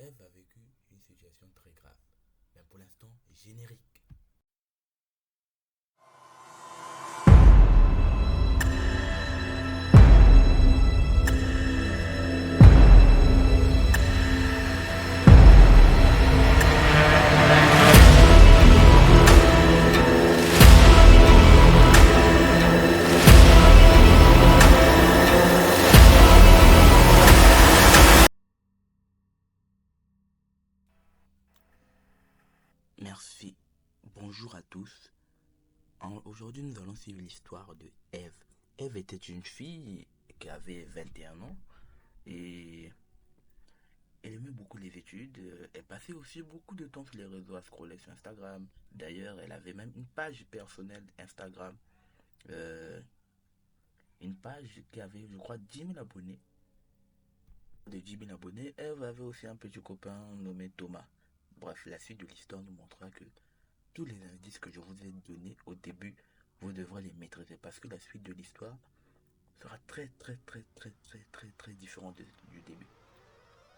Ève a vécu une situation très grave. Mais pour l'instant, générique. Merci. Bonjour à tous. Aujourd'hui, nous allons suivre l'histoire de Ève. Ève était une fille qui avait 21 ans et elle aimait beaucoup les études. Elle passait aussi beaucoup de temps sur les réseaux à scroller sur Instagram. D'ailleurs, elle avait même une page personnelle Instagram. Euh, une page qui avait, je crois, 10 000 abonnés. De 10 000 abonnés, Ève avait aussi un petit copain nommé Thomas. Bref, la suite de l'histoire nous montrera que tous les indices que je vous ai donnés au début, vous devrez les maîtriser parce que la suite de l'histoire sera très très très très très très très différente du début.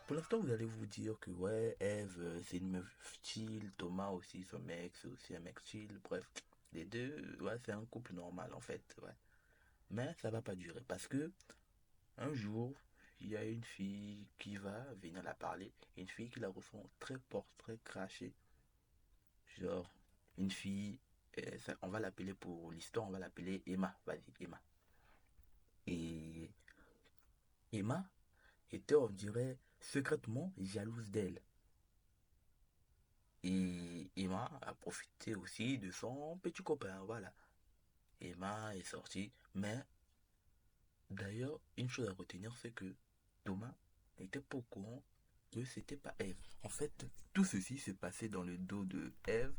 Pour l'instant, vous allez vous dire que ouais, Eve, c'est une meuf chill, Thomas aussi, son mec, c'est aussi un mec chill, bref, les deux, ouais, c'est un couple normal en fait, ouais. Mais ça va pas durer parce que un jour, il y a une fille qui va venir la parler, une fille qui la ressent très portrait craché, genre une fille, on va l'appeler pour l'histoire, on va l'appeler Emma, vas-y, Emma. Et Emma était, on dirait, secrètement jalouse d'elle. Et Emma a profité aussi de son petit copain, voilà. Emma est sortie, mais d'ailleurs, une chose à retenir, c'est que Thomas n'était pas au courant que c'était pas Ève. En fait, tout ceci s'est passé dans le dos de Ève.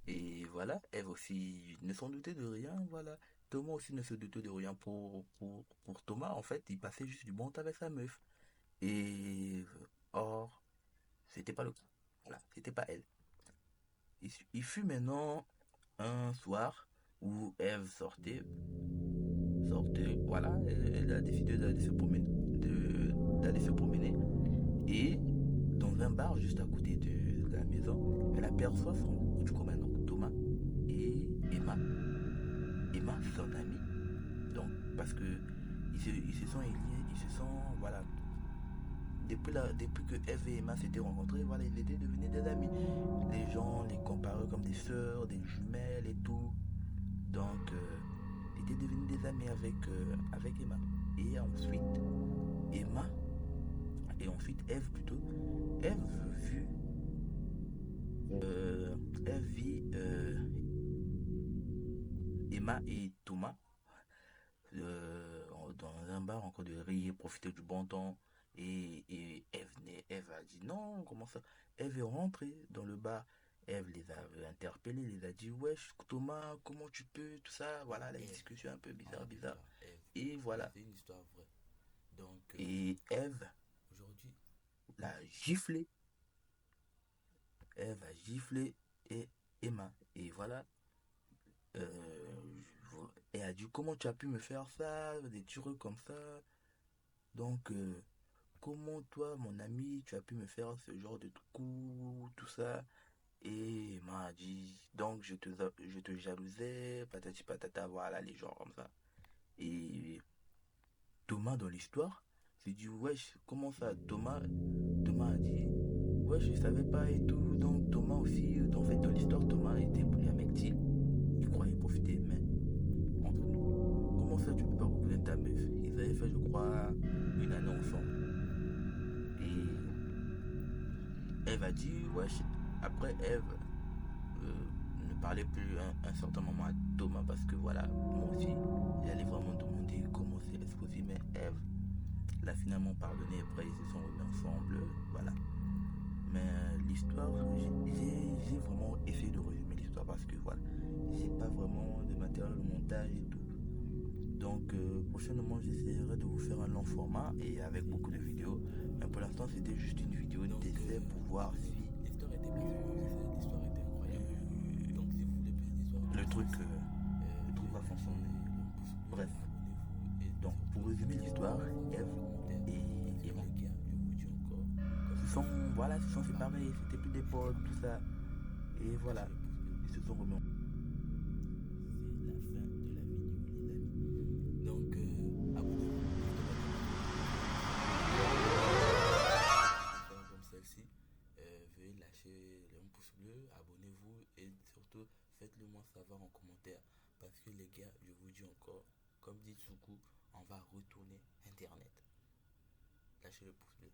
Et voilà, Ève aussi ne s'en doutait de rien, voilà. Thomas aussi ne se doutait de rien pour Thomas. En fait, il passait juste du bon temps avec sa meuf. Et or, c'était pas le cas. Voilà, c'était pas elle. Il fut maintenant un soir où Ève sortait, voilà, elle a décidé d'aller se promener, d'aller se promener. Et dans un bar juste à côté de la maison, elle aperçoit son petit copain, donc Thomas, et Emma, son amie. Donc, parce que ils se sont liés, ils se sont, voilà, depuis que Eve et Emma s'étaient rencontrés, voilà, ils étaient devenus des amis. Les gens les comparaient comme des sœurs, des jumelles et tout. Donc, ils étaient devenus des amis avec Emma. Et ensuite, Emma, et ensuite Eve plutôt, Eve vit, Eve vit Emma et Thomas dans un bar encore de rire, profiter du bon temps. Et Eve a dit non, comment ça? Eve est rentrée dans le bar. Eve les a interpellés, les a dit wesh Thomas, comment tu peux, tout ça, voilà, la discussion un peu bizarre, bizarre. Et voilà. C'est une histoire vraie. Donc, et Eve aujourd'hui l'a giflé. Eve a giflé et Emma. Et voilà. Et a dit comment tu as pu me faire ça, des trucs comme ça. Donc, comment toi, mon ami, tu as pu me faire ce genre de coup, tout ça. Et il m'a dit, donc je te jalousais, patati patata, voilà, les gens comme ça. Et Thomas, dans l'histoire, s'est dit, wesh, comment ça, Thomas a dit, wesh, je savais pas et tout. Donc, Thomas aussi, en fait, dans l'histoire, Thomas était un mec chill. Il croyait profiter, mais entre nous, comment ça, tu peux pas reconnaître ta meuf? Ils avaient fait, je crois, une année ensemble. Et Eve a dit, wesh, après Eve ne parlait plus un certain moment à Thomas parce que voilà, moi aussi, j'allais vraiment demander comment c'est possible, mais Eve l'a finalement pardonné, après ils se sont remis ensemble, voilà. Mais l'histoire, j'ai vraiment essayé de résumer l'histoire parce que voilà, j'ai pas vraiment de matériel de montage et tout. Donc prochainement j'essaierai de vous faire un long format et avec beaucoup de vidéos. Mais pour l'instant c'était juste une vidéo d'essai pour voir si l'histoire était l'histoire était incroyable. Donc si vous voulez plus d'histoire, le truc va fonctionner. Bref. Donc pour résumer l'histoire, Eve et Emma se sont voilà séparés, c'était plus des potes, tout ça. Et Lâchez voilà, le pouce bleu. ils se sont remis. C'est la fin de la vidéo, les amis. Donc, abonnez-vous pour de la vidéo comme celle-ci. Veuillez lâcher un pouce bleu, abonnez-vous et surtout faites-le moi savoir en commentaire. Parce que les gars, je vous dis encore, comme dit Soukou, on va retourner Internet. Lâchez le pouce bleu.